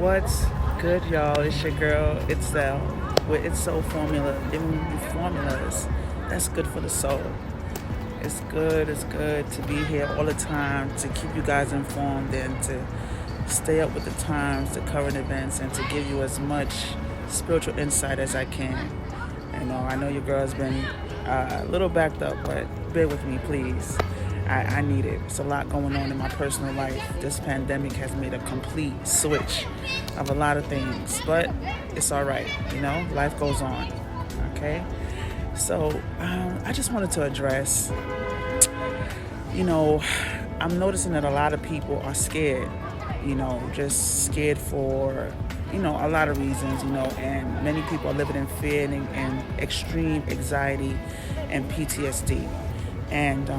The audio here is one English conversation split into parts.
What's good, y'all? It's your girl, Itz'el, with Itz'el formula, giving you formulas that's good for the soul. It's good to be here all the time, to keep you guys informed and to stay up with the times, the current events, and to give you as much spiritual insight as I can. I know your girl's been a little backed up, but bear with me, please. I need it. It's a lot going on in my personal life. This pandemic has made a complete switch of a lot of things, but it's all right. Life goes on. Okay. So I just wanted to address, I'm noticing that a lot of people are scared, just scared for, a lot of reasons, and many people are living in fear and extreme anxiety and PTSD. And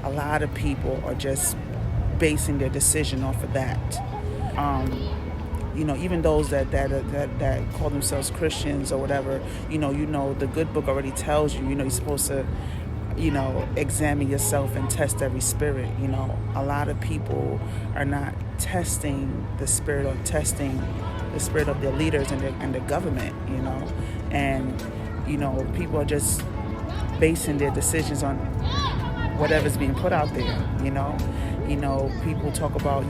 a lot of people are just basing their decision off of that. Even those that call themselves Christians or whatever, the good book already tells you, you're supposed to, examine yourself and test every spirit. A lot of people are not testing the spirit or testing the spirit of their leaders and the government, and, people are just basing their decisions on whatever's being put out there, people talk about,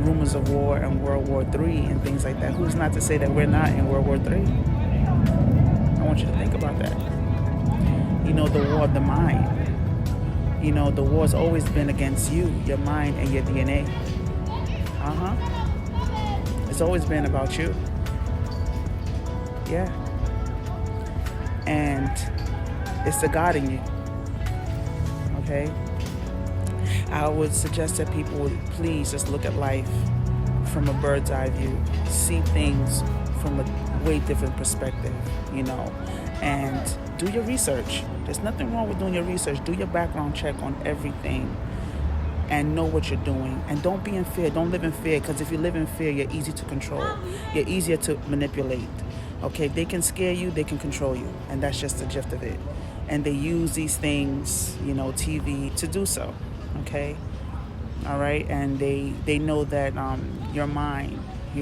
rumors of war and World War III and things like that. Who's not to say that we're not in World War III? I want you to think about that. The war of the mind. The war's always been against you, your mind, and your DNA. It's always been about you. Yeah. And it's the God in you. Okay? I would suggest that people would please just look at life from a bird's eye view, see things from a way different perspective, and do your research. There's nothing wrong with doing your research. Do your background check on everything and know what you're doing. And don't be in fear. Don't live in fear, because if you live in fear, you're easy to control. You're easier to manipulate. Okay? They can scare you, they can control you, and that's just the gist of it. And they use these things, TV, to do so. Okay? All right? And they know that your mind,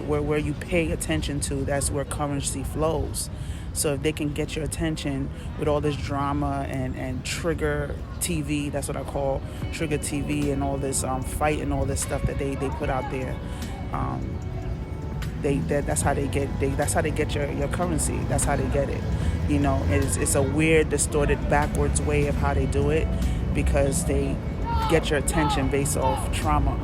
where you pay attention to, that's where currency flows. So if they can get your attention with all this drama and trigger TV, that's what I call trigger TV, and all this fight and all this stuff that they put out there, that's how they get your currency. That's how they get it. It's a weird, distorted, backwards way of how they do it, because they get your attention based off trauma.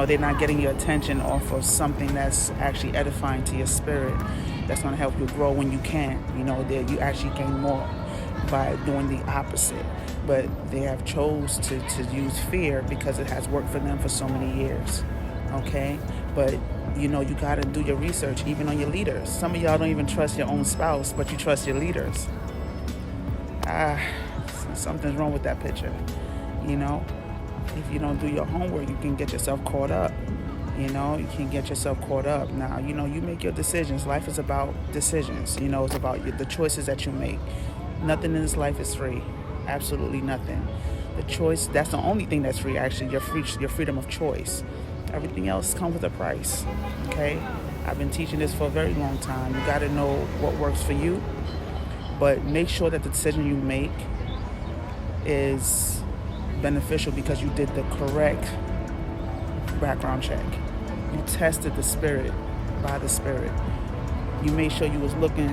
They're not getting your attention off of something that's actually edifying to your spirit, that's going to help you grow when you can. You actually gain more by doing the opposite. But they have chose to use fear because it has worked for them for so many years. Okay? But, you got to do your research, even on your leaders. Some of y'all don't even trust your own spouse, but you trust your leaders. Something's wrong with that picture. If you don't do your homework, you can get yourself caught up. You can get yourself caught up. Now, you make your decisions. Life is about decisions. It's about the choices that you make. Nothing in this life is free. Absolutely nothing. The choice, that's the only thing that's free, actually, your freedom of choice. Everything else comes with a price. Okay? I've been teaching this for a very long time. You got to know what works for you, but make sure that the decision you make is beneficial because you did the correct background check. You tested the spirit by the spirit. You made sure you was looking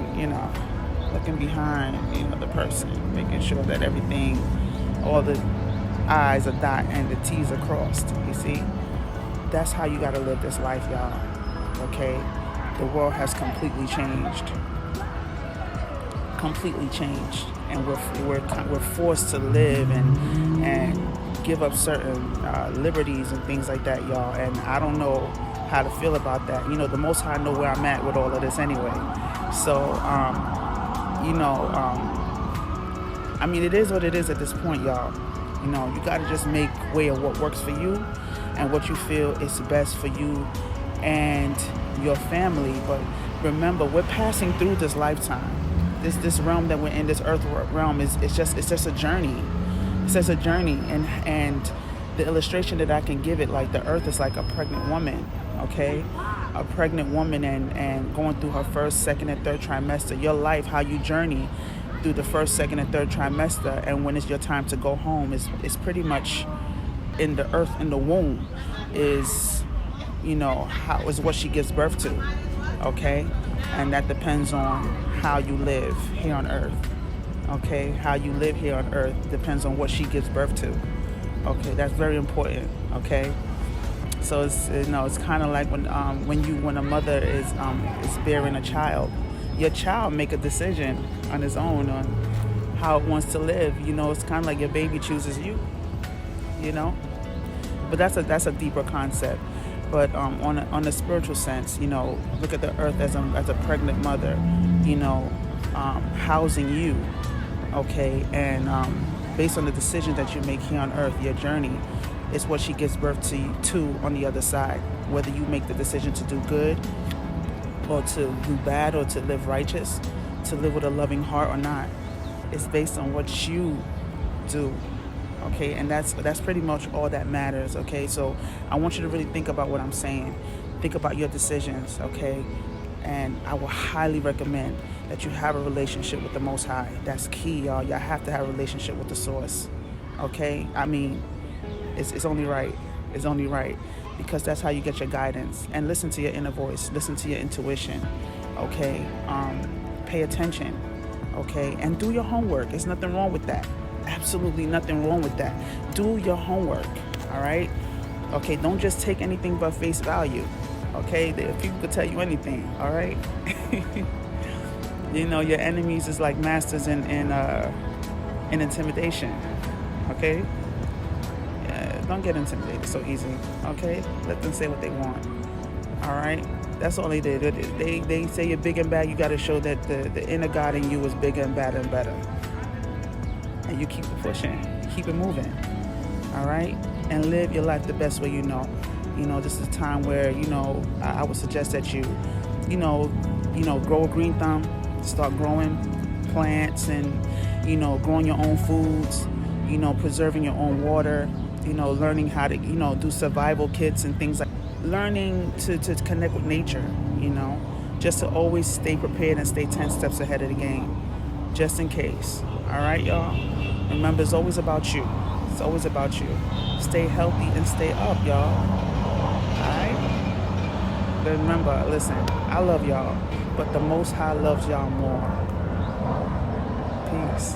behind, the person, making sure that everything, all the I's are dotted and the T's are crossed. You see? That's how you got to live this life, y'all. Okay? The world has completely changed. And we're forced to live and give up certain liberties and things like that, y'all. And I don't know how to feel about that. The Most High know where I'm at with all of this anyway. So, it is what it is at this point, y'all. You got to just make way of what works for you and what you feel is best for you and your family. But remember, we're passing through this lifetime. This realm that we're in, this earth realm, it's just a journey. It's just a journey, and The illustration that I can give it, like the earth is like a pregnant woman, okay? A pregnant woman, and going through her first, second, and third trimester. Your life, how you journey through the first, second, and third trimester, and when it's your time to go home, is pretty much in the earth, in the womb, is, how is what she gives birth to, okay? And that depends on how you live here on earth, okay? How you live here on earth depends on what she gives birth to, okay? That's very important, okay? So it's kind of like when a mother is bearing a child, your child make a decision on his own on how it wants to live. It's kind of like your baby chooses you, But that's a deeper concept. But on a spiritual sense, look at the earth as a pregnant mother, housing you, okay, and based on the decisions that you make here on earth, your journey is what she gives birth to on the other side. Whether you make the decision to do good or to do bad or to live righteous, to live with a loving heart or not, it's based on what you do. Okay, and that's pretty much all that matters, okay? So I want you to really think about what I'm saying. Think about your decisions, okay? And I will highly recommend that you have a relationship with the Most High. That's key, y'all. Y'all have to have a relationship with the Source, okay? I mean, it's only right. It's only right, because that's how you get your guidance. And listen to your inner voice. Listen to your intuition, okay? Pay attention, okay? And do your homework. There's nothing wrong with that. Absolutely nothing wrong with that. Do your homework, all right? Okay, don't just take anything but face value, okay? People could tell you anything, all right? Your enemies is like masters in intimidation, okay? Yeah, don't get intimidated so easy, okay? Let them say what they want, all right? That's all they did. They say you're big and bad. You got to show that the inner God in you is bigger and badder and better. And you keep it pushing, keep it moving, all right? And live your life the best way you know. This is a time where, I would suggest that you grow a green thumb, start growing plants and, growing your own foods, preserving your own water, learning how to, do survival kits and things like learning to connect with nature, just to always stay prepared and stay 10 steps ahead of the game, just in case. All right, y'all? Remember, it's always about you. It's always about you. Stay healthy and stay up, y'all. All right? But remember, listen, I love y'all, but the Most High loves y'all more. Peace.